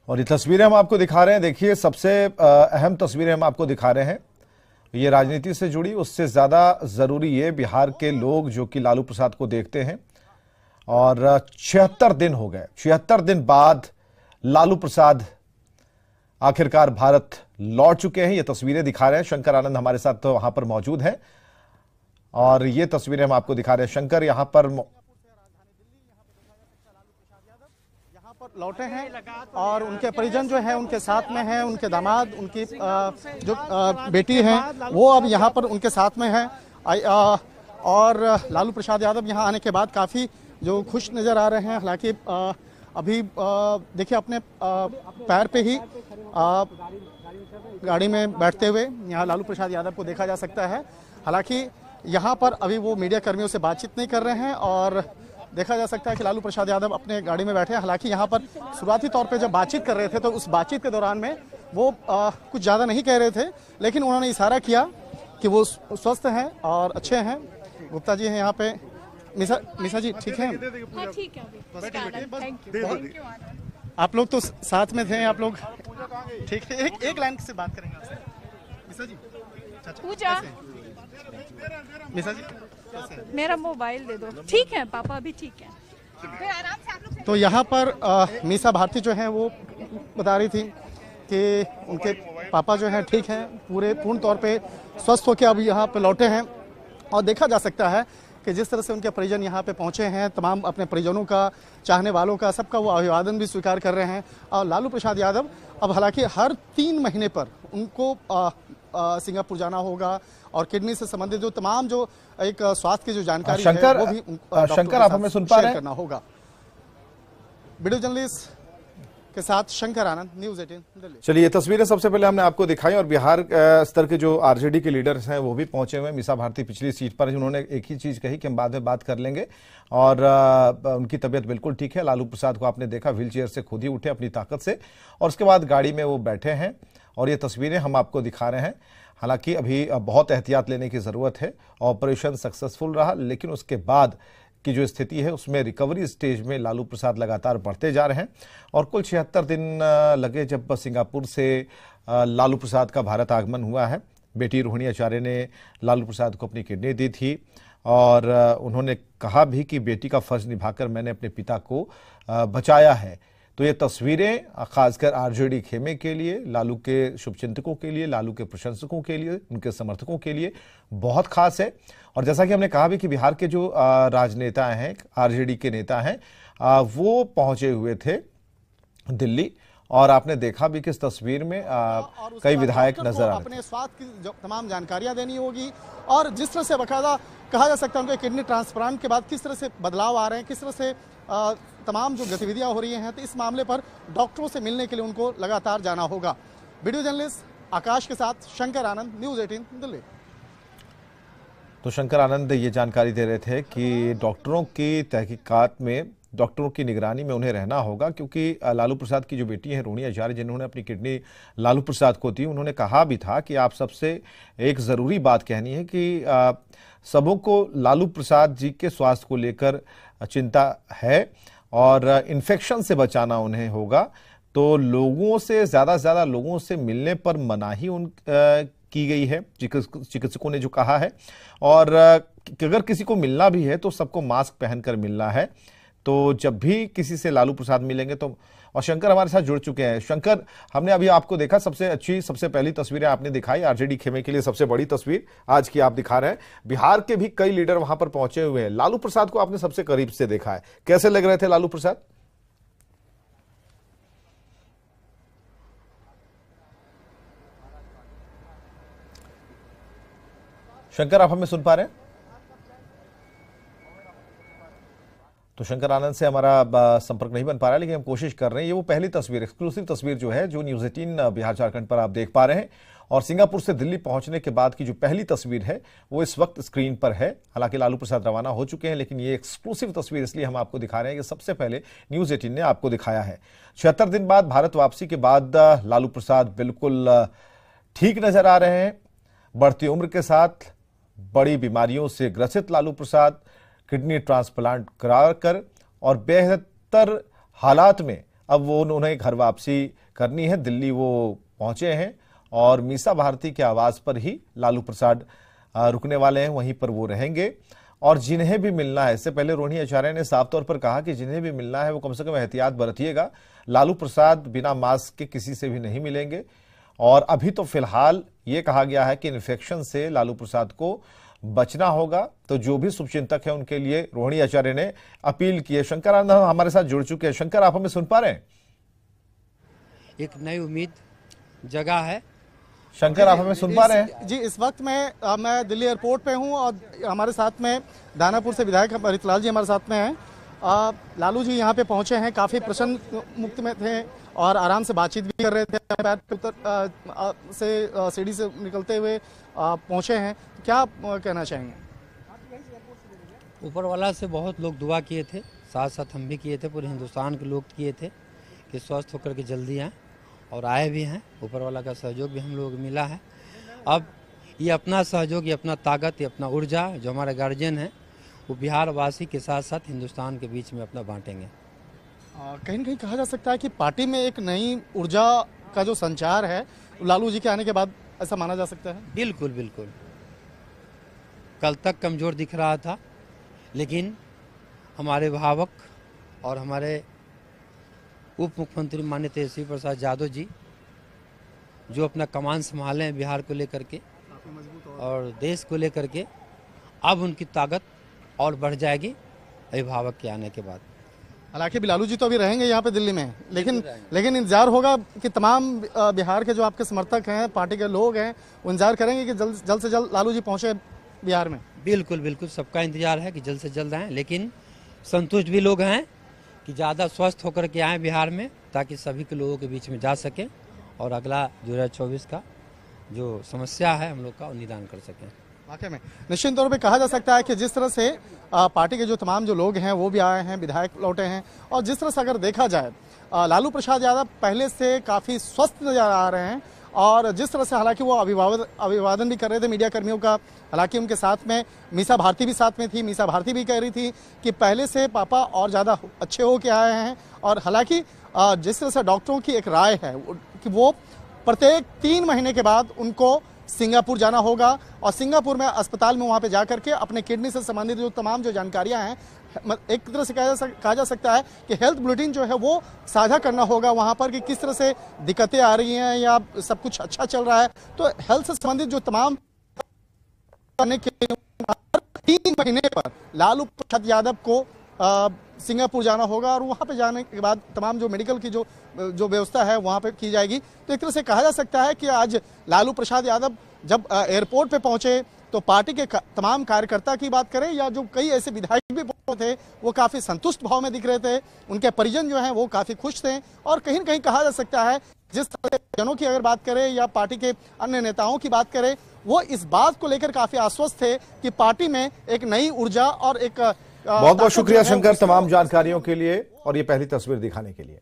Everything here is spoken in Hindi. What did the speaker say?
और ये तस्वीरें हम आपको दिखा रहे हैं। देखिए, सबसे अहम तस्वीरें हम आपको दिखा रहे हैं। ये राजनीति से जुड़ी, उससे ज्यादा जरूरी ये बिहार के लोग जो कि लालू प्रसाद को देखते हैं। और 76 दिन हो गए, 76 दिन बाद लालू प्रसाद आखिरकार भारत लौट चुके हैं। ये तस्वीरें दिखा रहे हैं। शंकर आनंद हमारे साथ तो वहां पर मौजूद हैं और ये तस्वीरें हम आपको दिखा रहे हैं। शंकर, यहां पर लौटे हैं और उनके परिजन जो हैं उनके साथ में हैं, उनके दामाद, उनकी जो बेटी हैं वो अब यहाँ पर उनके साथ में हैं। और लालू प्रसाद यादव यहाँ आने के बाद काफ़ी जो खुश नज़र आ रहे हैं। हालांकि अभी देखिए अपने पैर पे ही गाड़ी में बैठते हुए यहाँ लालू प्रसाद यादव को देखा जा सकता है। हालांकि यहाँ पर अभी वो मीडिया कर्मियों से बातचीत नहीं कर रहे हैं और देखा जा सकता है कि लालू प्रसाद यादव अपने गाड़ी में बैठे हैं। हालांकि यहाँ पर शुरुआती तौर पे जब बातचीत कर रहे थे तो उस बातचीत के दौरान में वो कुछ ज़्यादा नहीं कह रहे थे, लेकिन उन्होंने इशारा किया कि वो स्वस्थ हैं और अच्छे हैं। गुप्ता जी हैं यहाँ पे। मिसा जी ठीक है? हाँ, ठीक है। आप लोग तो साथ में थे, आप लोग ठीक है? एक लाइन से बात करेंगे आपसे। मिसा जी, पूजा, मिसा जी मेरा मोबाइल दे दो। ठीक है पापा, अभी ठीक है। तो यहाँ पर मीसा भारती जो है वो बता रही थी कि उनके पापा जो हैं ठीक हैं, पूर्ण तौर पे स्वस्थ होकर अब यहाँ पे लौटे हैं। और देखा जा सकता है कि जिस तरह से उनके परिजन यहाँ पे पहुँचे हैं, तमाम अपने परिजनों का, चाहने वालों का, सबका वो अभिवादन भी स्वीकार कर रहे हैं। और लालू प्रसाद यादव अब हालांकि हर 3 महीने पर उनको सिंगापुर जाना होगा और किडनी से संबंधित जो तमाम जो एक स्वास्थ्य की जो जानकारी है वो भी शंकर आप हमें सुन पा रहे हैं? करना होगा। वीडियो जर्नलिस्ट के साथ शंकर आनंद, न्यूज़ 18 दिल्ली। चलिए, ये तस्वीरें सबसे पहले हमने आपको दिखाई और बिहार स्तर के जो आरजेडी के लीडर्स हैं वो भी पहुंचे हुए हैं। मीसा भारती पिछली सीट पर उन्होंने एक ही चीज कही कि हम बाद में बात कर लेंगे और उनकी तबीयत बिल्कुल ठीक है। लालू प्रसाद को आपने देखा व्हील चेयर से खुद ही उठे अपनी ताकत से और उसके बाद गाड़ी में वो बैठे हैं और ये तस्वीरें हम आपको दिखा रहे हैं। हालांकि अभी बहुत एहतियात लेने की जरूरत है। ऑपरेशन सक्सेसफुल रहा, लेकिन उसके बाद की जो स्थिति है उसमें रिकवरी स्टेज में लालू प्रसाद लगातार बढ़ते जा रहे हैं और कुल 76 दिन लगे जब सिंगापुर से लालू प्रसाद का भारत आगमन हुआ है। बेटी रोहिणी आचार्य ने लालू प्रसाद को अपनी किडनी दी थी और उन्होंने कहा भी कि बेटी का फर्ज निभाकर मैंने अपने पिता को बचाया है। तो ये तस्वीरें खासकर आरजेडी खेमे के लिए, लालू के शुभचिंतकों के लिए, लालू के प्रशंसकों के लिए, उनके समर्थकों के लिए बहुत खास है। और जैसा कि हमने कहा भी कि बिहार के जो राजनेता हैं, आरजेडी के नेता हैं, वो पहुंचे हुए थे दिल्ली और आपने देखा भी कि इस तस्वीर में कई विधायक नजर आ रहे थे। अपने स्वास्थ्य की तमाम जानकारियां देनी होगी और जिस तरह से बकायदा कहा जा सकता है उनके किडनी ट्रांसप्लांट के बाद किस तरह से बदलाव आ रहे हैं, किस तरह से तमाम जो गतिविधियां हो रही हैं, तो इस मामले पर डॉक्टरों से मिलने के लिए उनको लगातार जाना होगा। वीडियो जर्नलिस्ट आकाश के साथ शंकर आनंद, न्यूज़ 18 दिल्ली। तो शंकर आनंद ये जानकारी दे रहे थे कि डॉक्टरों की तहकीकात में, डॉक्टरों की निगरानी में उन्हें रहना होगा, क्योंकि लालू प्रसाद की जो बेटी है रोहिणी आचार्य, जिन्होंने अपनी किडनी लालू प्रसाद को दी, उन्होंने कहा भी था कि आप सबसे एक ज़रूरी बात कहनी है कि सबों को लालू प्रसाद जी के स्वास्थ्य को लेकर चिंता है और इन्फेक्शन से बचाना उन्हें होगा। तो लोगों से ज़्यादा लोगों से मिलने पर मनाही की गई है, चिकित्सकों ने जो कहा है। और अगर किसी को मिलना भी है तो सबको मास्क पहनकर मिलना है। तो जब भी किसी से लालू प्रसाद मिलेंगे तो, और शंकर हमारे साथ जुड़ चुके हैं। शंकर, हमने अभी आपको देखा, सबसे पहली तस्वीरें आपने दिखाई आरजेडी खेमे के लिए सबसे बड़ी तस्वीर आज की आप दिखा रहे हैं। बिहार के भी कई लीडर वहां पर पहुंचे हुए हैं। लालू प्रसाद को आपने सबसे करीब से देखा है, कैसे लग रहे थे लालू प्रसाद? शंकर, आप हमें सुन पा रहे हैं? तो शंकर आनंद से हमारा संपर्क नहीं बन पा रहा है, लेकिन हम कोशिश कर रहे हैं। ये वो पहली तस्वीर, एक्सक्लूसिव तस्वीर जो है, जो न्यूज़ 18 बिहार झारखंड पर आप देख पा रहे हैं। और सिंगापुर से दिल्ली पहुंचने के बाद की जो पहली तस्वीर है वो इस वक्त स्क्रीन पर है। हालांकि लालू प्रसाद रवाना हो चुके हैं, लेकिन ये एक्सक्लूसिव तस्वीर इसलिए हम आपको दिखा रहे हैं कि सबसे पहले न्यूज़ 18 ने आपको दिखाया है। 76 दिन बाद भारत वापसी के बाद लालू प्रसाद बिल्कुल ठीक नजर आ रहे हैं। बढ़ती उम्र के साथ बड़ी बीमारियों से ग्रसित लालू प्रसाद किडनी ट्रांसप्लांट कराकर और बेहतर हालात में अब वो उन्हें घर वापसी करनी है। दिल्ली वो पहुंचे हैं और मीसा भारती के आवास पर ही लालू प्रसाद रुकने वाले हैं, वहीं पर वो रहेंगे। और जिन्हें भी मिलना है, इससे पहले रोहिणी आचार्य ने साफ तौर पर कहा कि जिन्हें भी मिलना है वो कम से कम एहतियात बरतिएगा। लालू प्रसाद बिना मास्क के किसी से भी नहीं मिलेंगे। और अभी तो फिलहाल ये कहा गया है कि इन्फेक्शन से लालू प्रसाद को बचना होगा। तो जो भी शुभचिंतक है उनके लिए रोहिणी आचार्य ने अपील की है। शंकर आनंद हमारे साथ जुड़ चुके हैं। शंकर, आप हमें सुन पा रहे हैं? एक नई उम्मीद जगह है। शंकर, आप हमें सुन पा रहे हैं? जी, इस वक्त मैं दिल्ली एयरपोर्ट पे हूँ और हमारे साथ में दानापुर से विधायक हरितलाल जी हमारे साथ में हैं। लालू जी यहाँ पे पहुंचे हैं, काफी प्रसन्न मुक्त में थे और आराम से बातचीत भी कर रहे थे। पैर के उतर से सीढ़ी से निकलते हुए पहुंचे हैं। क्या कहना चाहेंगे? ऊपर वाला से बहुत लोग दुआ किए थे, साथ साथ हम भी किए थे, पूरे हिंदुस्तान के लोग किए थे कि स्वस्थ होकर के जल्दी आए, और आए भी हैं। ऊपर वाला का सहयोग भी हम लोग मिला है। अब ये अपना सहयोग, ये अपना ताकत, ये अपना ऊर्जा जो हमारे गार्जियन हैं वो बिहार वासी के साथ साथ हिंदुस्तान के बीच में अपना बांटेंगे। कहीं न कहीं कहा जा सकता है कि पार्टी में एक नई ऊर्जा का जो संचार है लालू जी के आने के बाद, ऐसा माना जा सकता है? बिल्कुल बिल्कुल। कल तक कमज़ोर दिख रहा था, लेकिन हमारे भावक और हमारे उप मुख्यमंत्री माननीय तेजस्वी प्रसाद यादव जी जो अपना कमान संभाले हैं बिहार को लेकर के और देश को लेकर के, अब उनकी ताकत और बढ़ जाएगी अभिभावक के आने के बाद। हालांकि लालू जी तो अभी रहेंगे यहाँ पे दिल्ली में, लेकिन इंतजार होगा कि तमाम बिहार के जो आपके समर्थक हैं, पार्टी के लोग हैं, वो इंतजार करेंगे कि जल्द से जल्द लालू जी पहुंचे बिहार में। बिल्कुल बिल्कुल, सबका इंतजार है कि जल्द से जल्द आएँ, लेकिन संतुष्ट भी लोग हैं कि ज़्यादा स्वस्थ होकर के आएँ बिहार में, ताकि सभी के लोगों के बीच में जा सकें और अगला 2024 का जो समस्या है हम लोग का, वो निदान कर सकें। वाकई में निश्चित तौर पे कहा जा सकता है कि जिस तरह से पार्टी के जो तमाम जो लोग हैं वो भी आए हैं, विधायक लौटे हैं, और जिस तरह से अगर देखा जाए लालू प्रसाद यादव पहले से काफ़ी स्वस्थ नजर आ रहे हैं। और जिस तरह से हालांकि वो अभिवादन भी कर रहे थे मीडिया कर्मियों का, हालांकि उनके साथ में मीसा भारती भी साथ में थी। मीसा भारती भी कह रही थी कि पहले से पापा और ज़्यादा अच्छे हो के आए हैं। और हालांकि जिस तरह से डॉक्टरों की एक राय है कि वो प्रत्येक 3 महीने के बाद उनको सिंगापुर जाना होगा और सिंगापुर में अस्पताल में वहाँ पे जाकर के अपने किडनी से संबंधित जो तमाम जो जानकारियाँ हैं, एक तरह से कहा जा सकता है कि हेल्थ बुलेटिन जो है वो साझा करना होगा वहाँ पर कि किस तरह से दिक्कतें आ रही हैं या सब कुछ अच्छा चल रहा है। तो हेल्थ से संबंधित जो तमाम करने के 3 महीने पर लालू प्रसाद यादव को सिंगापुर जाना होगा और वहाँ पे जाने के बाद तमाम जो मेडिकल की जो व्यवस्था है वहाँ पे की जाएगी। तो एक तरह से कहा जा सकता है कि आज लालू प्रसाद यादव जब एयरपोर्ट पे पहुंचे तो पार्टी के तमाम कार्यकर्ता की बात करें या जो कई ऐसे विधायक भी थे वो काफ़ी संतुष्ट भाव में दिख रहे थे। उनके परिजन जो हैं वो काफ़ी खुश थे और कहीं न कहीं कहा जा सकता है जिस तरह जनों की अगर बात करें या पार्टी के अन्य नेताओं की बात करें, वो इस बात को लेकर काफ़ी आश्वस्त थे कि पार्टी में एक नई ऊर्जा और एक बहुत बहुत शुक्रिया शंकर तमाम जानकारियों के लिए और ये पहली तस्वीर दिखाने के लिए।